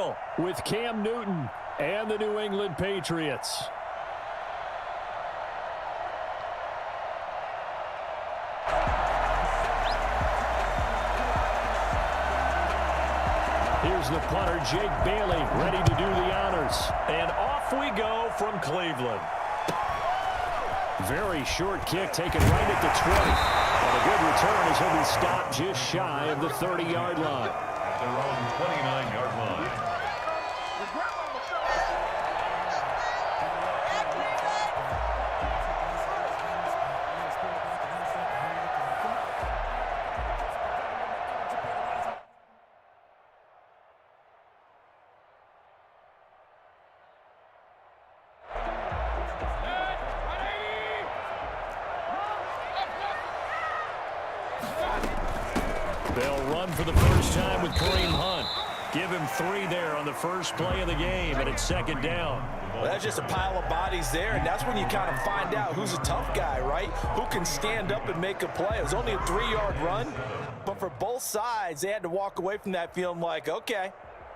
still with Cam Newton and the New England Patriots. Here's the punter, Jake Bailey, ready to do the honors. And off we go from Cleveland. Very short kick taken right at the 20. And a good return as he'll be stopped just shy of the 30-yard line. At their own 29-yard line. They'll run for the first time with Kareem Hunt. Give him 3 there on the first play of the game, and it's second down. Well, that's just a pile of bodies there, and that's when you kind of find out who's a tough guy, right? Who can stand up and make a play. It was only a 3-yard run, but for both sides, they had to walk away from that feeling like, okay,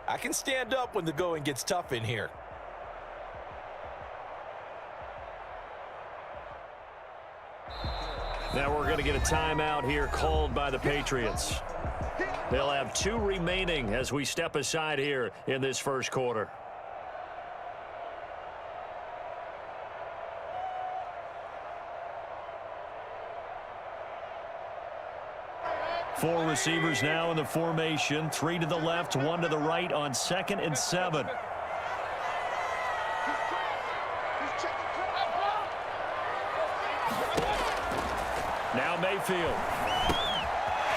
I can stand up when the going gets tough in here. Now we're going to get a timeout here called by the Patriots. They'll have 2 remaining as we step aside here in this first quarter. Four receivers now in the formation. 3 to the left, 1 to the right on 2nd and 7. Now Mayfield.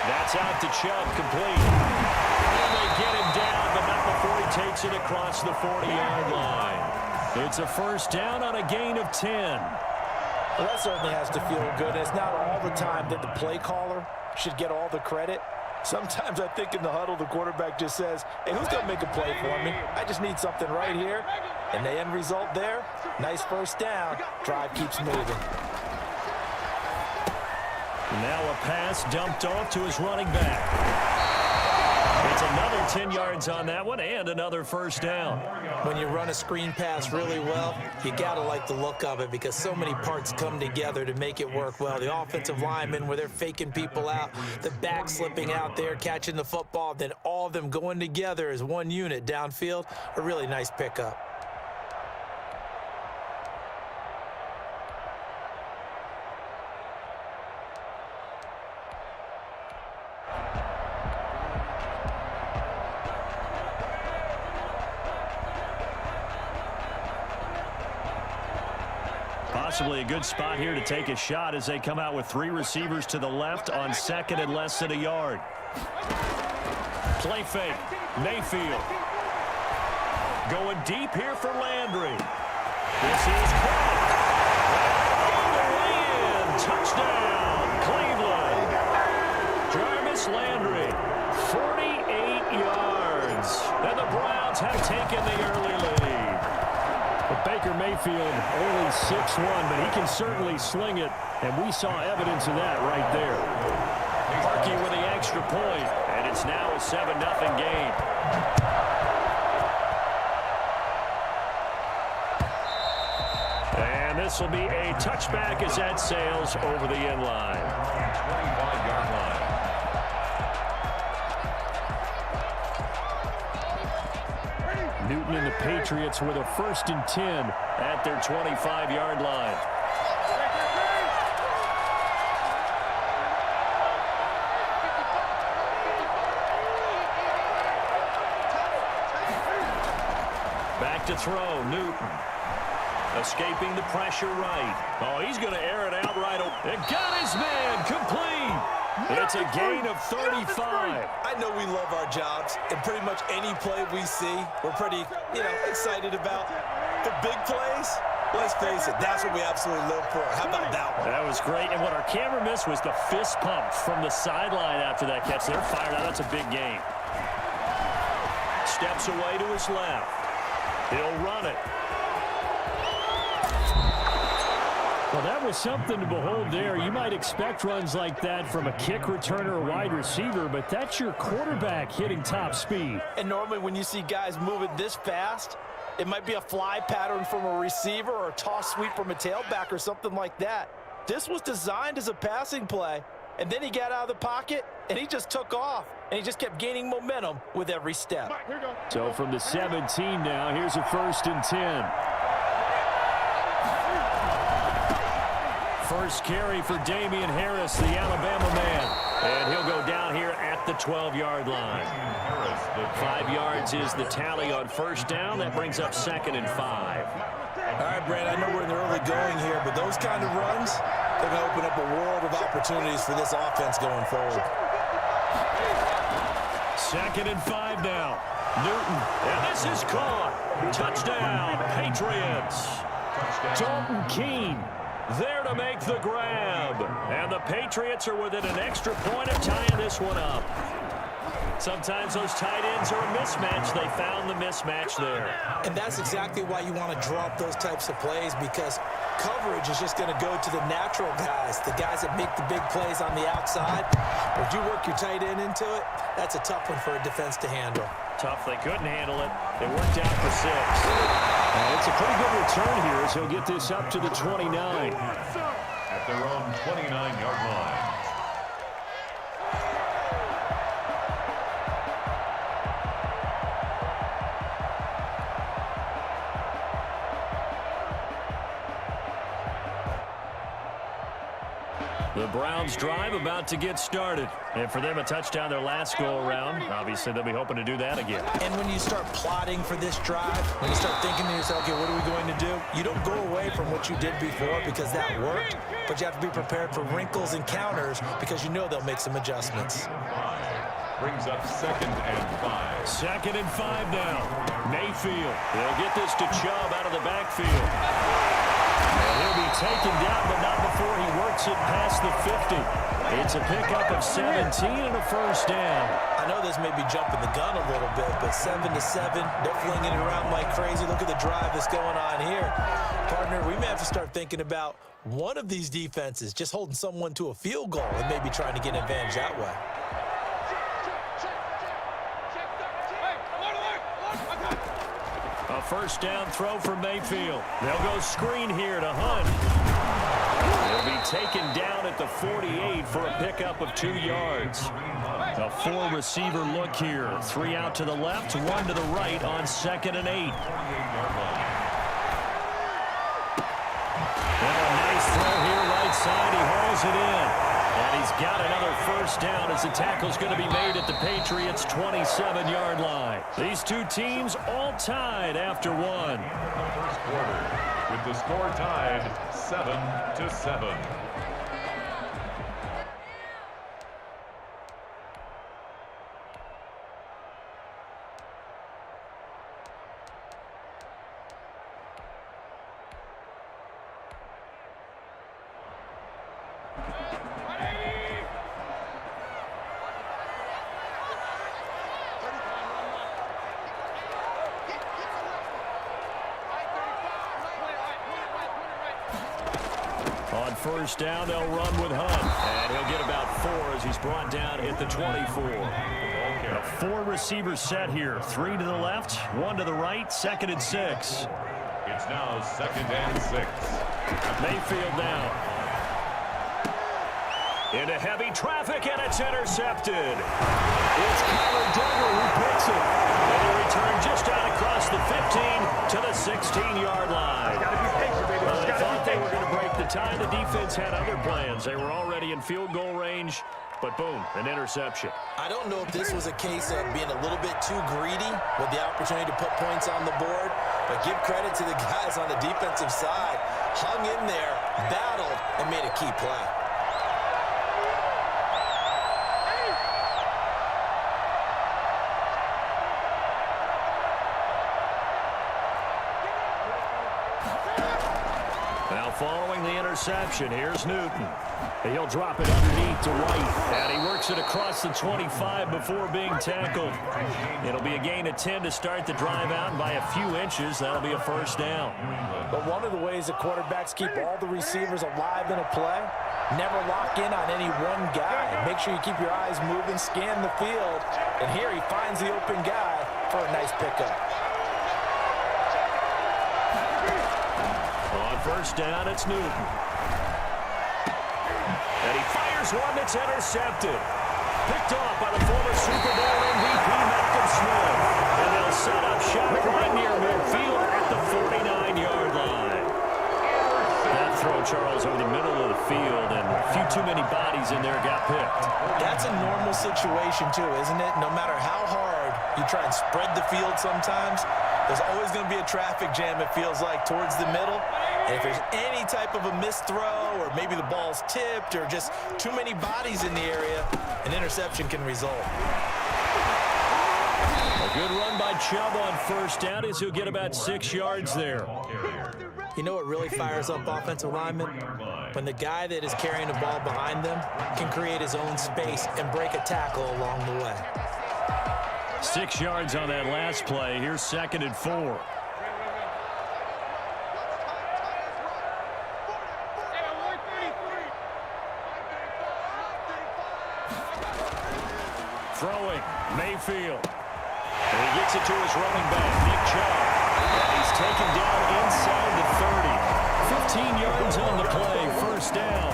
That's out to Chubb, complete. And they get him down, but not before he takes it across the 40-yard line. It's a first down on a gain of 10. Well, that certainly has to feel good. It's not all the time that the play caller should get all the credit. Sometimes I think in the huddle, the quarterback just says, hey, who's going to make a play for me? I just need something right here. And the end result there, nice first down. Drive keeps moving. Now a pass dumped off to his running back. It's another 10 yards on that one and another first down. When you run a screen pass really well, you got to like the look of it because so many parts come together to make it work well. The offensive linemen where they're faking people out, the back slipping out there, catching the football, then all of them going together as one unit downfield, a really nice pickup. Possibly a good spot here to take a shot as they come out with 3 receivers to the left on 2nd and less than a yard. Play fake. Mayfield. Going deep here for Landry. This is caught. All the way in. Touchdown, Cleveland. Jarvis Landry, 48 yards. And the Browns have taken the early lead. But Baker Mayfield only 6'1", but he can certainly sling it, and we saw evidence of that right there. Parkey with the extra point, and it's now a 7-0 game. And this will be a touchback as that sails over the end line. 25-yard line. Newton and the Patriots with a 1st and 10 at their 25-yard line. Back to throw, Newton. Escaping the pressure right. Oh, he's going to air it out right. And got his man complete. It's a gain of 35. I know we love our jobs, and pretty much any play we see, we're pretty, excited about. The big plays, let's face it, that's what we absolutely live for. How about that one? That was great, and what our camera missed was the fist pump from the sideline after that catch. They're fired out. That's a big game. Steps away to his left. He'll run it. Well, that was something to behold there. You might expect runs like that from a kick returner or wide receiver, but that's your quarterback hitting top speed. And normally when you see guys moving this fast, it might be a fly pattern from a receiver or a toss sweep from a tailback or something like that. This was designed as a passing play, and then he got out of the pocket, and he just took off, and he just kept gaining momentum with every step. So from the 17 now, here's a 1st and 10. First carry for Damian Harris, the Alabama man. And he'll go down here at the 12-yard line. 5 yards is the tally on 1st down. That brings up 2nd and 5. All right, Brad, I know we're in the early going here, but those kind of runs, they're going to open up a world of opportunities for this offense going forward. 2nd and 5 now. Newton, and this is caught. Touchdown, Patriots. Dalton Keene there to make the grab. And the Patriots are within an extra point of tying this one up. Sometimes those tight ends are a mismatch. They found the mismatch there. And that's exactly why you want to draw up those types of plays, because coverage is just going to go to the natural guys, the guys that make the big plays on the outside. But if you work your tight end into it, that's a tough one for a defense to handle. Tough. They couldn't handle it. It worked out for 6. It's a pretty good return here as he'll get this up to the 29. At their own 29-yard line. The Browns drive about to get started. And for them, a touchdown their last go-around. Obviously, they'll be hoping to do that again. And when you start plotting for this drive, when you start thinking to yourself, okay, what are we going to do? You don't go away from what you did before because that worked, but you have to be prepared for wrinkles and counters because you know they'll make some adjustments. Brings up 2nd and 5. 2nd and 5 now. Mayfield. They'll get this to Chubb out of the backfield. And he'll be taken down, but not before he works it past the 50. It's a pickup of 17 and a 1st down. I know this may be jumping the gun a little bit, but 7-7, they're flinging it around like crazy. Look at the drive that's going on here. Partner, we may have to start thinking about one of these defenses just holding someone to a field goal and maybe trying to get an advantage that way. A 1st down throw for Mayfield. They'll go screen here to Hunt. He'll be taken down at the 48 for a pickup of 2 yards. A 4-receiver look here. 3 out to the left, 1 to the right on 2nd and 8. And a nice throw here right side. He hauls it in. And he's got another 1st down as the tackle's going to be made at the Patriots' 27-yard line. These two teams all tied after 1. First quarter with the score tied 7-7. On 1st down, they'll run with Hunt. And he'll get about 4 as he's brought down at the 24. A 4-receiver set here. 3 to the left, 1 to the right, 2nd and 6. It's now 2nd and 6. Mayfield now. Into heavy traffic, and it's intercepted. It's Kyler Duggar who picks it. And he returned just out across the 15 to the 16-yard line. They thought they were going to break the tie. The defense had other plans. They were already in field goal range, but boom, an interception. I don't know if this was a case of being a little bit too greedy with the opportunity to put points on the board, but give credit to the guys on the defensive side. Hung in there, battled, and made a key play. Now following the interception, here's Newton. He'll drop it underneath to White, and he works it across the 25 before being tackled. It'll be a gain of 10 to start the drive out, and by a few inches, that'll be a first down. But one of the ways that quarterbacks keep all the receivers alive in a play, never lock in on any one guy. Make sure you keep your eyes moving, scan the field, and here he finds the open guy for a nice pickup. On first down, it's Newton. And he fires one that's intercepted. Picked off by the former Super Bowl MVP, Malcolm Smith. And they'll set up shop right near midfield at the 49-yard line. That throw, Charles, over the middle of the field, and a few too many bodies in there got picked. That's a normal situation, too, isn't it? No matter how hard you try and spread the field sometimes, there's always going to be a traffic jam, it feels like, towards the middle. And if there's any type of a missed throw, or maybe the ball's tipped, or just too many bodies in the area, an interception can result. A good run by Chubb on first down as he'll get about 6 yards there. You know what really fires up offensive linemen? When the guy that is carrying the ball behind them can create his own space and break a tackle along the way. 6 yards on that last play. Here's 2nd and 4. Throwing, Mayfield. And he gets it to his running back, Nick Chubb. And he's taken down inside the 30. 15 yards on the play, first down.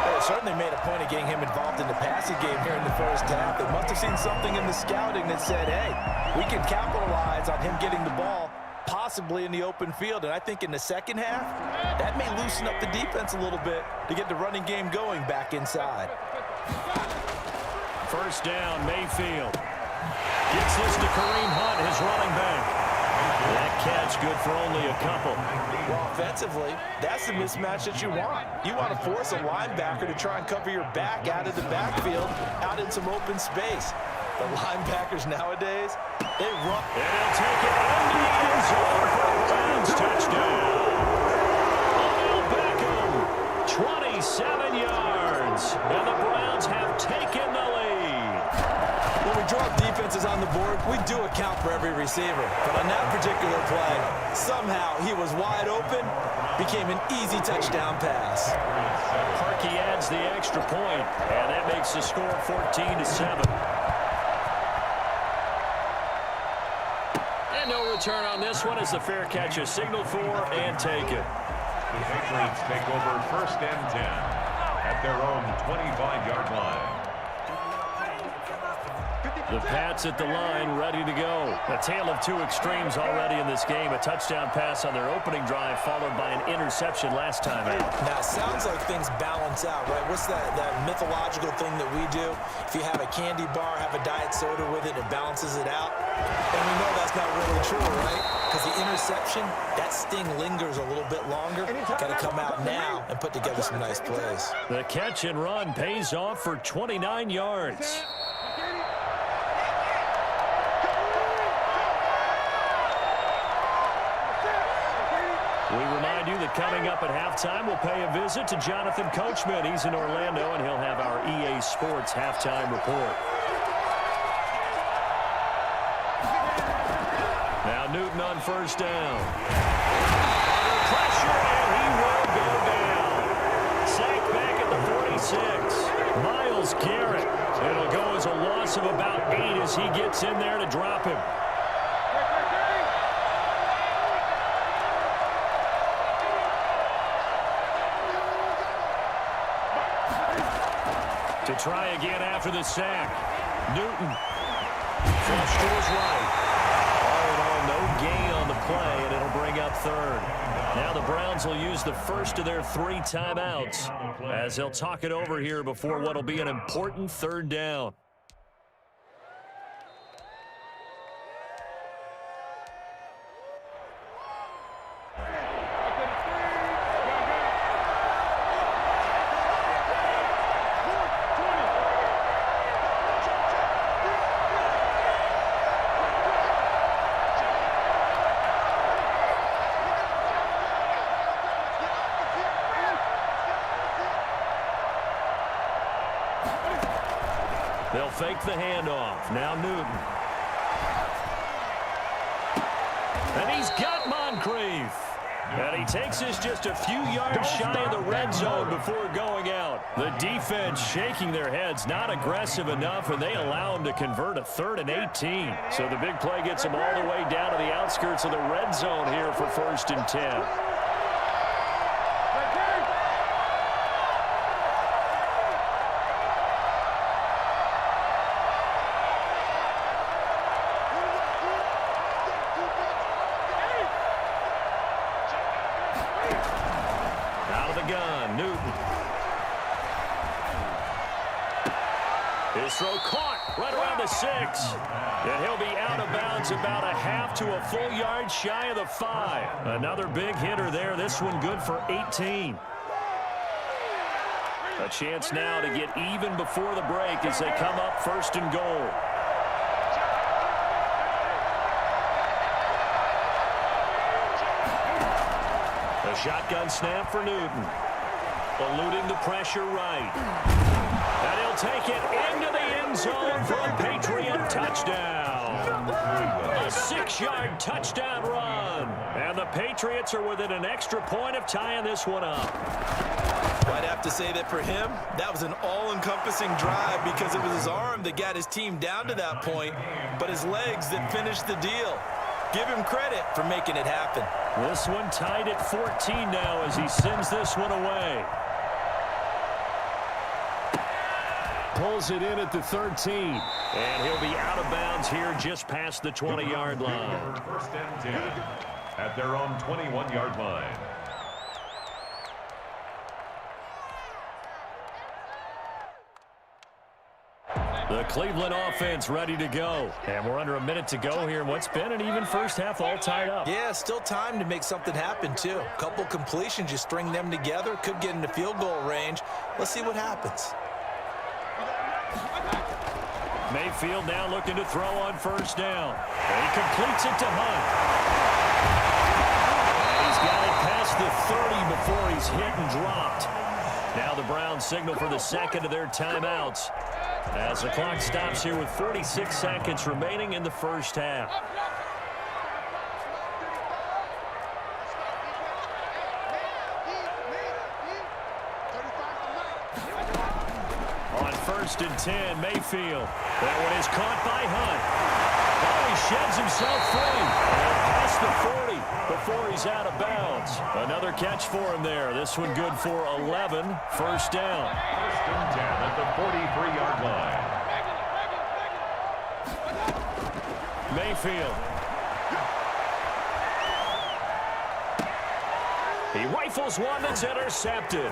They certainly made a point of getting him involved in the passing game here in the first half. They must have seen something in the scouting that said, hey, we can capitalize on him getting the ball possibly in the open field. And I think in the second half, that may loosen up the defense a little bit to get the running game going back inside. First down, Mayfield. Gets this to Kareem Hunt, his running back. That catch good for only a couple. Well, offensively, that's the mismatch that you want. You want to force a linebacker to try and cover your back out of the backfield, out in some open space. The linebackers nowadays, they run. And he'll take it into the end zone for a Browns touchdown. Odell Beckham, 27 yards. And the Browns have taken the lead. When we draw defenses on the board, we do account for every receiver. But on that particular play, somehow he was wide open, became an easy touchdown pass. Harkey adds the extra point, and that makes the score 14-7. And no return on this one as the fair catch is signaled for and taken. The Patriots take over 1st and 10 at their own 25-yard line. The Pats at the line, ready to go. A tale of two extremes already in this game. A touchdown pass on their opening drive, followed by an interception last time out. Now, it sounds like things balance out, right? What's that mythological thing that we do? If you have a candy bar, have a diet soda with it, it balances it out. And we know that's not really true, right? Because the interception, that sting lingers a little bit longer. Got to come out now and put together some nice plays. The catch and run pays off for 29 yards. We remind you that coming up at halftime, we'll pay a visit to Jonathan Coachman. He's in Orlando, and he'll have our EA Sports halftime report. Now Newton on first down. Pressure, and he will go down. Sacked back at the 46. Myles Garrett. It'll go as a loss of about 8 as he gets in there to drop him. To try again after the sack. Newton. Flush to his right. All in all, no gain on the play, and it'll bring up 3rd. Now the Browns will use the first of their 3 timeouts as they'll talk it over here before what will be an important 3rd down. They'll fake the handoff. Now Newton. And he's got Moncrief. And he takes us just a few yards shy of the red zone before going out. The defense shaking their heads, not aggressive enough, and they allow him to convert a 3rd and 18. So the big play gets them all the way down to the outskirts of the red zone here for 1st and 10. His throw caught right around the 6. And he'll be out of bounds about a half to a full yard shy of the 5. Another big hitter there. This one good for 18. A chance now to get even before the break as they come up 1st and goal. A shotgun snap for Newton. Eluding the pressure right. And he'll take it into the end zone for a Patriot touchdown. A 6-yard touchdown run. And the Patriots are within an extra point of tying this one up. I'd have to say that for him, that was an all-encompassing drive because it was his arm that got his team down to that point, but his legs that finished the deal. Give him credit for making it happen. This one tied at 14 now as he sends this one away. Pulls it in at the 13. And he'll be out of bounds here just past the 20-yard line. 1st and 10 at their own 21-yard line. The Cleveland offense ready to go. And we're under a minute to go here in what's been an even first half all tied up. Yeah, still time to make something happen, too. A couple completions, you string them together, could get into field goal range. Let's see what happens. Mayfield now looking to throw on 1st down. And he completes it to Hunt. And he's got it past the 30 before he's hit and dropped. Now the Browns signal for the 2nd of their timeouts as the clock stops here with 46 seconds remaining in the first half. On 1st and 10, Mayfield. That one is caught by Hunt. Oh, he sheds himself free. And past the 40 before he's out of bounds. Another catch for him there. This one good for 11. 1st down. 1st and 10 at the 43-yard line. Mayfield. He rifles one that's intercepted.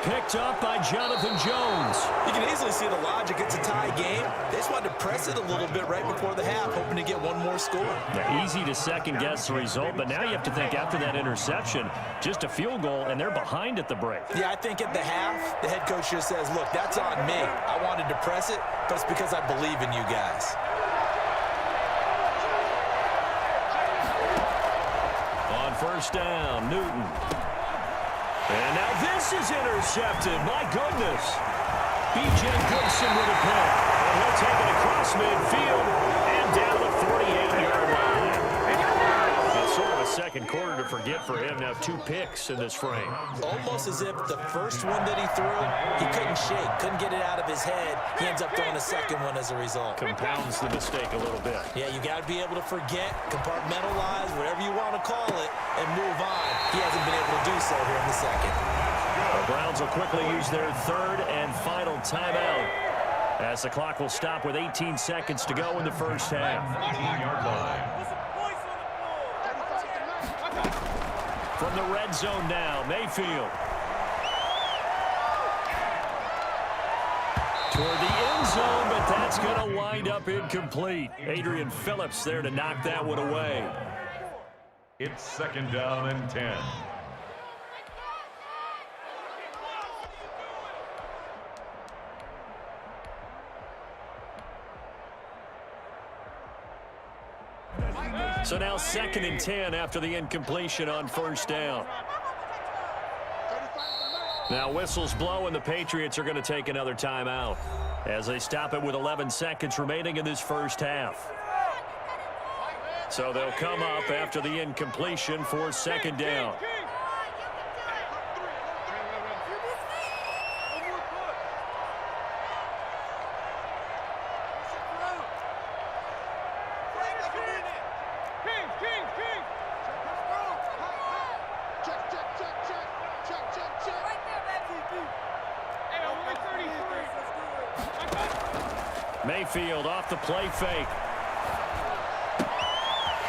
Picked up by Jonathan Jones. You can easily see the logic. It's a tie game. They just wanted to press it a little bit right before the half, hoping to get one more score. Yeah, easy to second-guess the result, but now you have to think after that interception, just a field goal, and they're behind at the break. Yeah, I think at the half, the head coach just says, look, that's on me. I wanted to press it, but it's because I believe in you guys. On 1st down, Newton. And now this is intercepted. My goodness. B.J. Goodson with a pick. And he'll take it across midfield and down the 48-yard line. It's sort of a second quarter to forget for him. Now 2 picks in this frame. Almost as if the first one that he threw, he couldn't shake, couldn't get it out of his head. He ends up throwing a second one as a result. Compounds the mistake a little bit. Yeah, you got to be able to forget, compartmentalize, whatever you want to call it, and move on. He hasn't been able to do so here in the second. The Browns will quickly use their 3rd and final timeout as the clock will stop with 18 seconds to go in the first half. 18-yard line. From the red zone now, Mayfield. Toward the end zone, but that's going to wind up incomplete. Adrian Phillips there to knock that one away. It's 2nd down and 10. So now 2nd and 10 after the incompletion on 1st down. Now whistles blow, and the Patriots are going to take another timeout as they stop it with 11 seconds remaining in this first half. So they'll come up after the incompletion for second down. Mayfield off the play fake.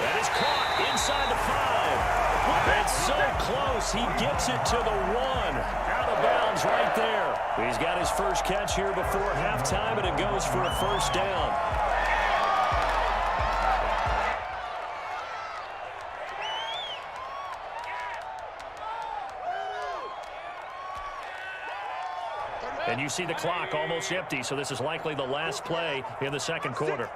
That is caught inside the 5. It's so close. He gets it to the 1. Out of bounds right there. He's got his first catch here before halftime, and it goes for a first down. And you see the clock almost empty, so this is likely the last play in the second quarter.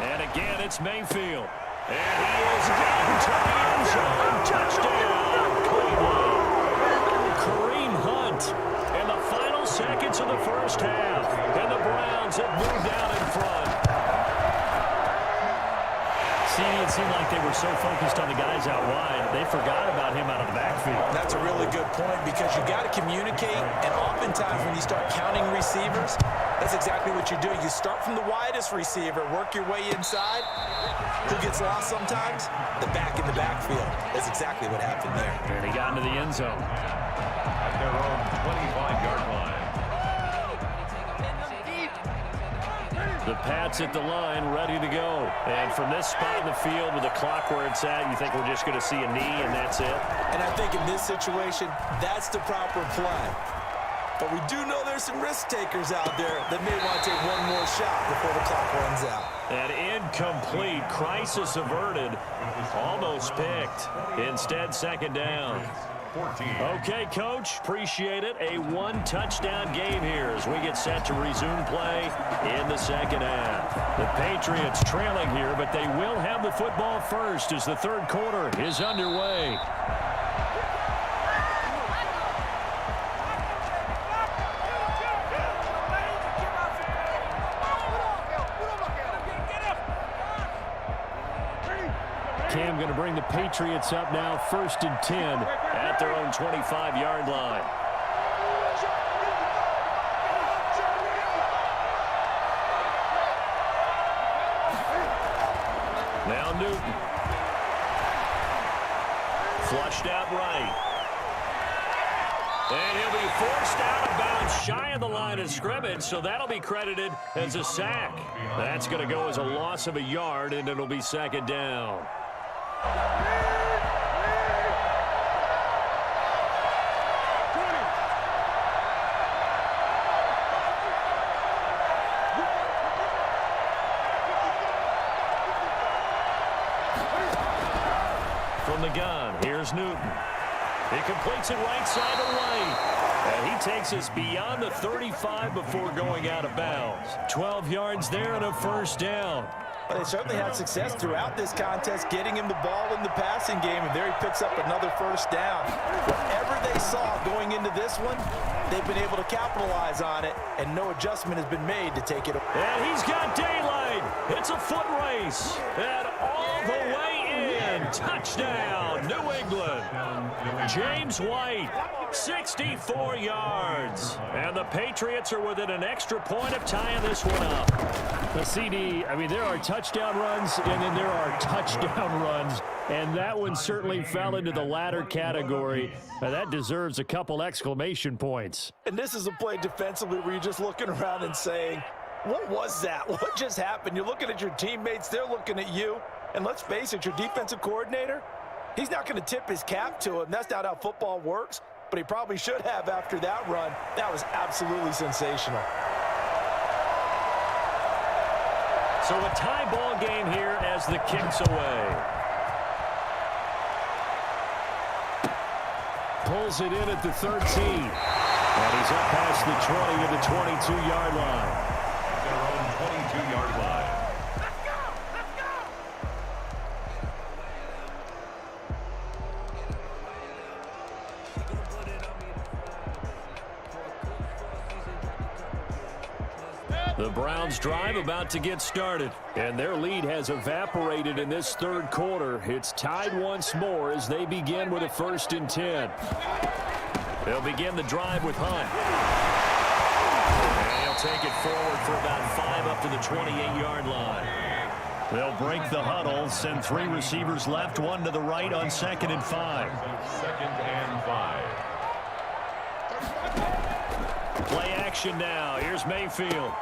And again, it's Mayfield. And he is into the end zone. Touchdown, Cleveland. Kareem Hunt in the final seconds of the first half. And the Browns have moved out in front. It seemed like they were so focused on the guys out wide, they forgot about him out of the backfield. That's a really good point because you got to communicate, and oftentimes when you start counting receivers, that's exactly what you do. You start from the widest receiver, work your way inside. Who gets lost sometimes? The back in the backfield. That's exactly what happened there. And he got into the end zone. At their own 25-yard line. The Pats at the line, ready to go. And from this spot in the field with the clock where it's at, you think we're just going to see a knee and that's it? And I think in this situation, that's the proper play. But we do know there's some risk takers out there that may want to take one more shot before the clock runs out. An incomplete, crisis averted, almost picked. Instead, second down. 14. Okay, Coach, appreciate it. A one-touchdown game here as we get set to resume play in the second half. The Patriots trailing here, but they will have the football first as the third quarter is underway. Cam going to bring the Patriots up now, 1st and 10 at their own 25-yard line. Now Newton. Flushed out right. And he'll be forced out of bounds shy of the line of scrimmage, so that'll be credited as a sack. That's going to go as a loss of a yard, and it'll be second down. From the gun, here's Newton. He completes it right side away. And he takes us beyond the 35 before going out of bounds. 12 yards there and a first down. Well, they certainly had success throughout this contest, getting him the ball in the passing game, and there he picks up another first down. Whatever they saw going into this one, they've been able to capitalize on it, and no adjustment has been made to take it away. And he's got daylight. It's a foot race. And all the way in. Touchdown, New England. James White, 64 yards. And the Patriots are within an extra point of tying this one up. The CD, I mean, there are touchdown runs, and then there are touchdown runs. And that one certainly fell into the latter category. Now, that deserves a couple exclamation points. And this is a play defensively where you're just looking around and saying, what was that? What just happened? You're looking at your teammates. They're looking at you. And let's face it, your defensive coordinator, he's not going to tip his cap to him. That's not how football works. But he probably should have after that run. That was absolutely sensational. So a tie ball game here as the kick's away. Pulls it in at the 13. And he's up past the 20 to the 22-yard line. Their own 22-yard line. The Browns drive about to get started, and their lead has evaporated in this third quarter. It's tied once more as they begin with a 1st and 10. They'll begin the drive with Hunt. And he'll take it forward for about 5 up to the 28-yard line. They'll break the huddle, send 3 receivers left, 1 to the right on 2nd and 5. 2nd and 5. Play action now. Here's Mayfield.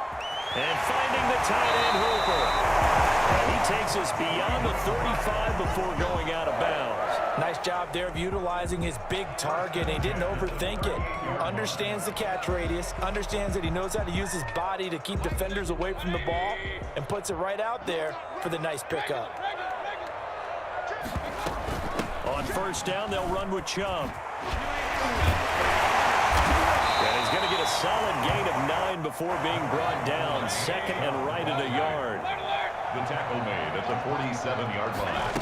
And finding the tight end Hooper. And he takes us beyond the 35 before going out of bounds. Nice job there of utilizing his big target. He didn't overthink it. Understands the catch radius. Understands that he knows how to use his body to keep defenders away from the ball. And puts it right out there for the nice pickup. On 1st down, they'll run with Chubb. And he's going to get a solid gain of 9 before being brought down. 2nd and right at a yard. The tackle made at the 47-yard line.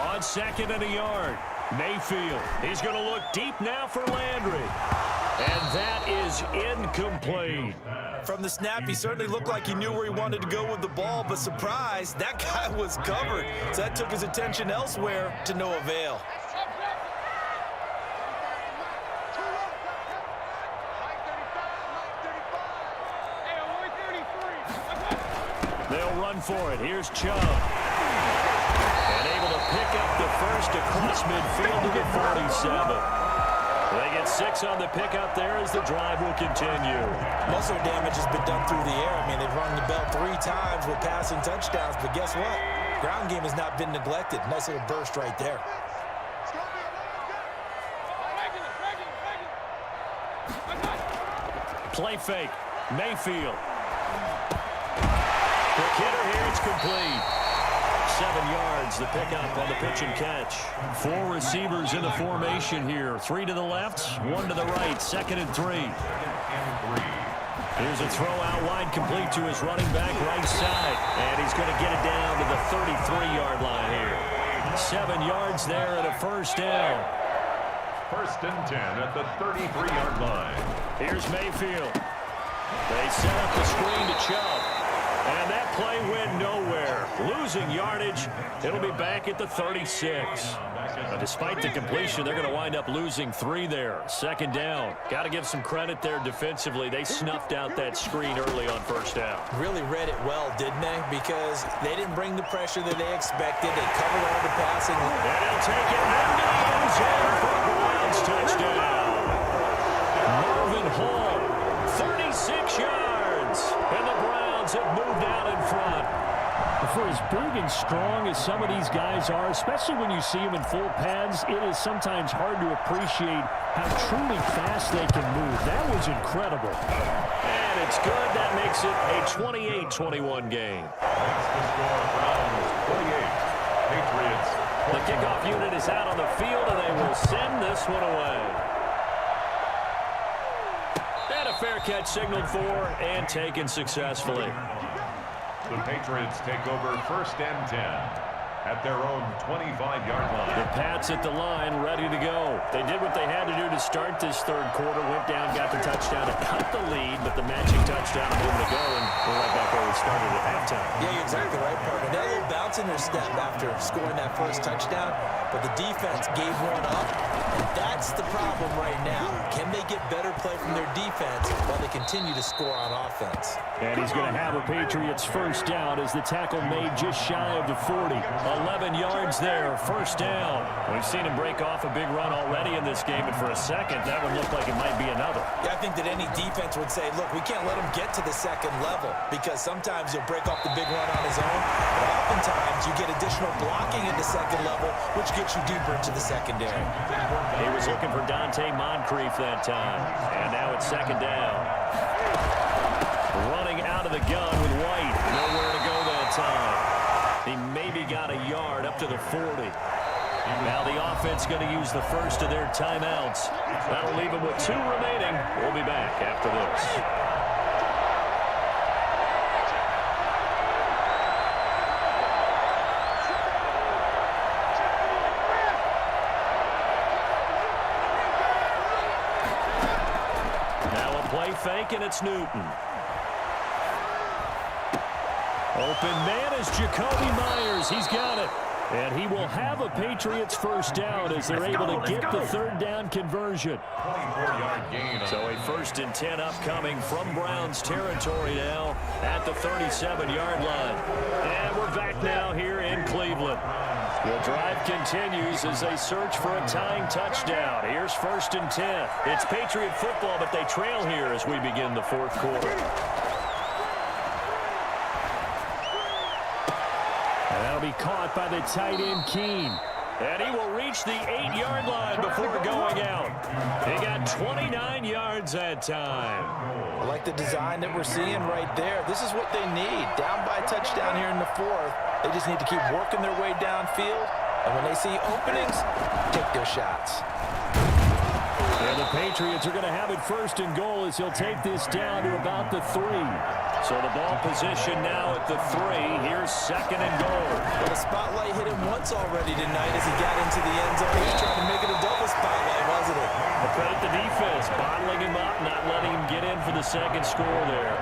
On 2nd and a yard, Mayfield. He's going to look deep now for Landry. And that is incomplete. From the snap, he certainly looked like he knew where he wanted to go with the ball, but surprise, that guy was covered. So that took his attention elsewhere to no avail. They'll run for it. Here's Chubb. And able to pick up the first across midfield to the 47. They get 6 on the pickup there as the drive will continue. Most of their damage has been done through the air. I mean, they've rung the bell 3 times with passing touchdowns, but guess what? Ground game has not been neglected. Nice little burst right there. Play fake. Mayfield. Quick hitter here, it's complete. 7 yards, the pickup on the pitch and catch. 4 receivers in the formation here. 3 to the left, 1 to the right. 2nd and 3. Here's a throw out wide, complete to his running back right side. And he's going to get it down to the 33-yard line here. 7 yards there and a 1st down. 1st and 10 at the 33-yard line. Here's Mayfield. They set up the screen to Chubb. And that play went nowhere. Losing yardage. It'll be back at the 36. But despite the completion, they're going to wind up losing 3 there. 2nd down. Got to give some credit there defensively. They snuffed out that screen early on 1st down. Really read it well, didn't they? Because they didn't bring the pressure that they expected. They covered all the passing. And he'll take it into the end zone for a Browns touchdown. Marvin Hall, 36 yards. And the Browns have moved out in front. For as big and strong as some of these guys are, especially when you see them in full pads, it is sometimes hard to appreciate how truly fast they can move. That was incredible. And it's good. That makes it a 28-21 game. That's the score. Browns 28. Patriots 21. The kickoff unit is out on the field, and they will send this one away. And a fair catch signaled for and taken successfully. The Patriots take over 1st and 10 at their own 25-yard line. The Pats at the line, ready to go. They did what they had to do to start this third quarter. Went down, got the touchdown to cut the lead, but the matching touchdown a moment ago, and we're right back where we started at halftime. Yeah, you're exactly right, partner. That little bounce in their step after scoring that first touchdown, but the defense gave one up, and that's the problem right now. Can they get better play from their defense while they continue to score on offense? And he's going to have a Patriots 1st down as the tackle made just shy of the 40. 11 yards there, 1st down. We've seen him break off a big run already in this game, and for a second, that one looked like it might be another. Yeah, I think that any defense would say, look, we can't let him get to the 2nd level because sometimes he'll break off the big run on his own, but oftentimes you get additional blocking at the 2nd level, which gets you deeper into the secondary. He was looking for Dante Moncrief that time, and now it's 2nd down. Running out of the gun with White. Nowhere to go that time. He maybe got a yard up to the 40. Now the offense going to use the first of their timeouts. That'll leave them with 2 remaining. We'll be back after this. Now a play fake, and it's Newton. Open man is Jacoby Myers. He's got it. And he will have a Patriots first down as they're able to get the third down conversion. 24-yard gain. So a 1st and 10 upcoming from Browns territory now at the 37-yard line. And we're back now here in Cleveland. The drive continues as they search for a tying touchdown. Here's 1st and 10. It's Patriot football, but they trail here as we begin the fourth quarter. And that'll be caught by the tight end, Keene. And he will reach the 8-yard line before going out. He got 29 yards that time. I like the design that we're seeing right there. This is what they need. Down by a touchdown here in the fourth. They just need to keep working their way downfield. And when they see openings, take their shots. And the Patriots are going to have it 1st and goal as he'll take this down to about the 3. So the ball position now at the 3. Here's 2nd and goal. Well, the spotlight hit him once already tonight as he got into the end zone. He was trying to make it a double spotlight, wasn't it? Well, credit the defense, bottling him up, not letting him get in for the second score there.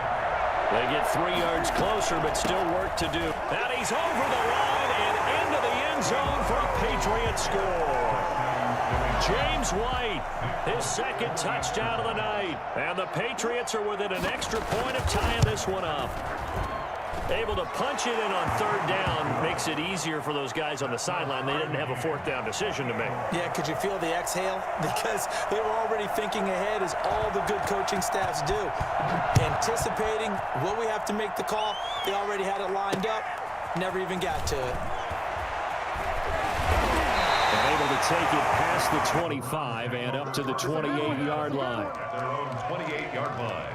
They get 3 yards closer, but still work to do. And he's over the line and into the end zone for a Patriot score. James White, his 2nd touchdown of the night. And the Patriots are within an extra point of tying this one up. Able to punch it in on 3rd down makes it easier for those guys on the sideline. They didn't have a 4th down decision to make. Yeah, could you feel the exhale? Because they were already thinking ahead, as all the good coaching staffs do. Anticipating, will we have to make the call? They already had it lined up. Never even got to it. And able to take it past the 25 and up to the 28-yard line. At their own 28-yard line.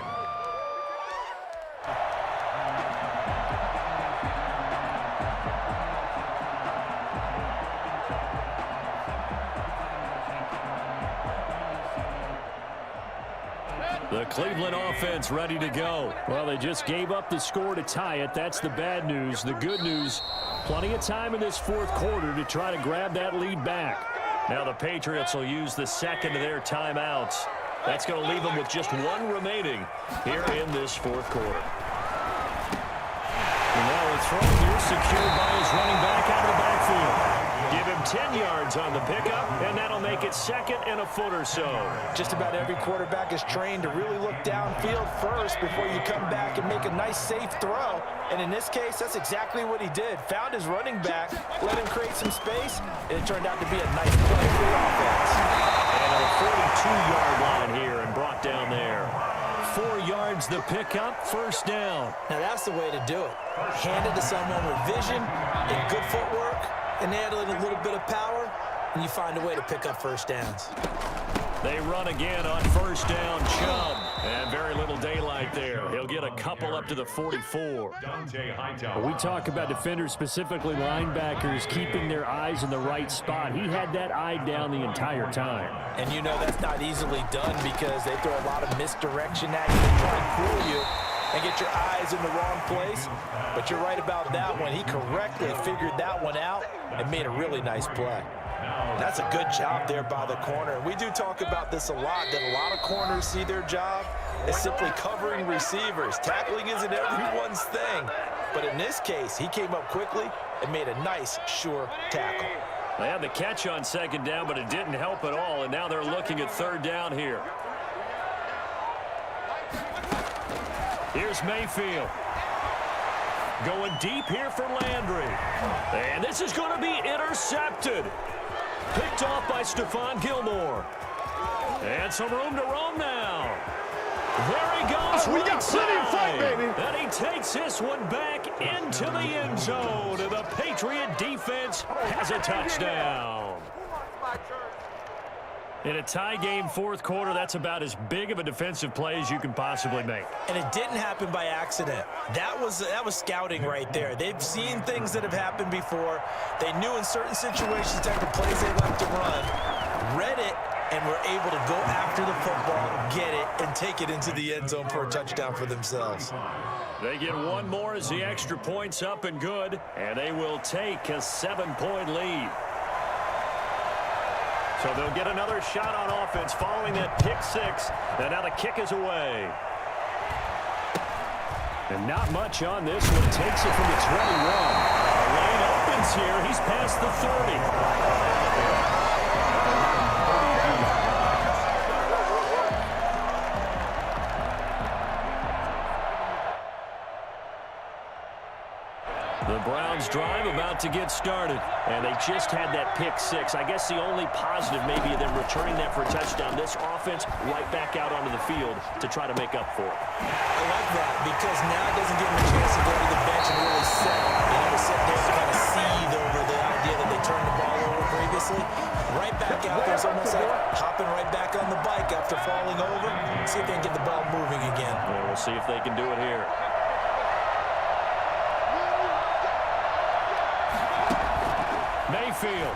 The Cleveland offense ready to go. Well, they just gave up the score to tie it. That's the bad news. The good news, plenty of time in this fourth quarter to try to grab that lead back. Now the Patriots will use the 2nd of their timeouts. That's going to leave them with just 1 remaining here in this fourth quarter. And now it's thrown here, secured by his running back out of the backfield. Give him 10 yards on the pickup, and that'll make it 2nd and a foot or so. Just about every quarterback is trained to really look downfield first before you come back and make a nice, safe throw. And in this case, that's exactly what he did. Found his running back, let him create some space, and it turned out to be a nice play for the offense. And a 42-yard line here and brought down there. 4 yards the pickup, 1st down. Now that's the way to do it. Hand it to someone with vision and good footwork, and add a little bit of power, and you find a way to pick up 1st downs. They run again on 1st down, Chubb. And very little daylight there. He'll get a couple up to the 44. We talk about defenders, specifically linebackers, keeping their eyes in the right spot. He had that eye down the entire time. And you know that's not easily done because they throw a lot of misdirection at you. They try and fool you and get your eyes in the wrong place. But you're right about that one. He correctly figured that one out and made a really nice play. That's a good job there by the corner. We do talk about this a lot, that a lot of corners see their job as simply covering receivers. Tackling isn't everyone's thing. But in this case, he came up quickly and made a nice, sure tackle. They had the catch on 2nd down, but it didn't help at all. And now they're looking at 3rd down here. Here's Mayfield. Going deep here for Landry. And this is going to be intercepted. Picked off by Stephon Gilmore. And some room to roam now. There he goes. We got plenty of fight, baby. And he takes this one back into the end zone. And the Patriot defense has a touchdown. In a tie game, fourth quarter, that's about as big of a defensive play as you can possibly make. And it didn't happen by accident. That was scouting right there. They've seen things that have happened before. They knew in certain situations the type of plays they like to run, read it, and were able to go after the football, get it, and take it into the end zone for a touchdown for themselves. They get one more as the extra point's up and good, and they will take a 7-point lead. So they'll get another shot on offense following that pick six, and now the kick is away. And not much on this one. Takes it from the 21. The lane opens here. He's past the 30. The Browns drive about to get started. And they just had that pick six. I guess the only positive maybe of them returning that for a touchdown. This offense right back out onto the field to try to make up for it. I like that because now it doesn't give them a chance to go to the bench and really set. Sit there and kind of seethe over the idea that they turned the ball over previously. Right back out there. It's almost like hopping right back on the bike after falling over. See if they can get the ball moving again. Yeah, we'll see if they can do it here. Mayfield.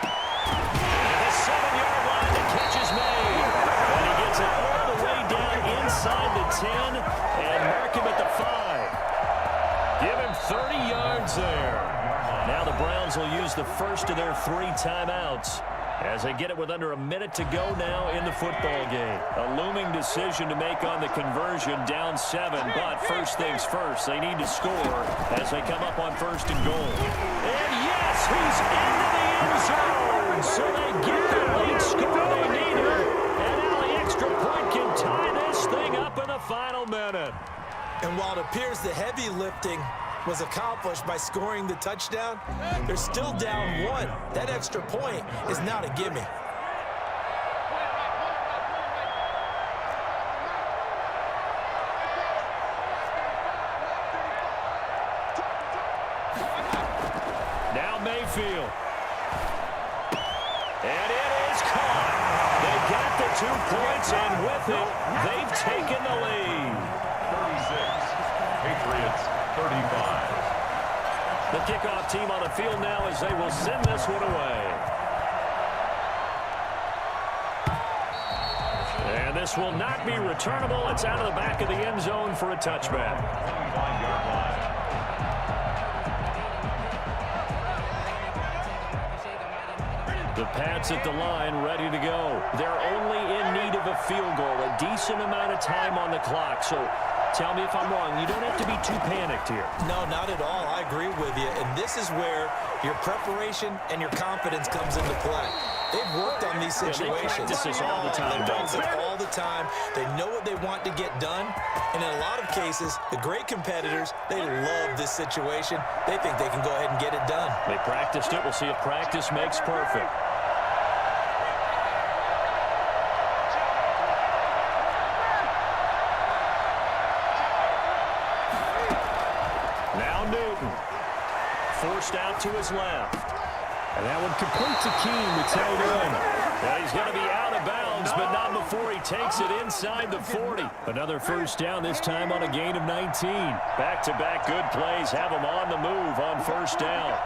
At the 7-yard line, the catch is made. And he gets it all the way down inside the 10 and mark him at the 5. Give him 30 yards there. Now the Browns will use the first of their 3 timeouts as they get it with under a minute to go now in the football game. A looming decision to make on the conversion, down 7, but first things first, they need to score as they come up on 1st and goal. And yes, he's into the end zone, so they get the late score they needed, and now the extra point can tie this thing up in the final minute. And while it appears the heavy lifting was accomplished by scoring the touchdown, they're still down 1. That extra point is not a gimme. Now Mayfield. And it is caught. They got the 2 points, and with it, they've taken the lead. 36. Patriots 35. The kickoff team on the field now as they will send this one away. And this will not be returnable. It's out of the back of the end zone for a touchback. 25-yard line. The Pats at the line, ready to go. They're only in need of a field goal, a decent amount of time on the clock. So tell me if I'm wrong. You don't have to be too panicked here. No, not at all. I agree with you. And this is where your preparation and your confidence comes into play. They've worked on these situations. They practice this all the time. They practice it all the time. They know what they want to get done. And in a lot of cases, the great competitors, they love this situation. They think they can go ahead and get it done. They practiced it. We'll see if practice makes perfect. Now Newton. Forced out to his left. And that one complete to Keene, the tight end. Now he's going to be out of bounds, but not before he takes it inside the 40. Another first down, this time on a gain of 19. Back-to-back good plays have him on the move on first down.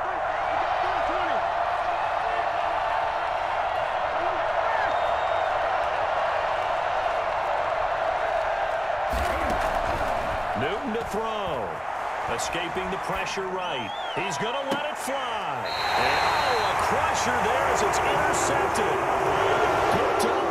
Newton to throw. Escaping the pressure right. He's going to let it fly. And, oh, a crusher there as it's intercepted. Picked up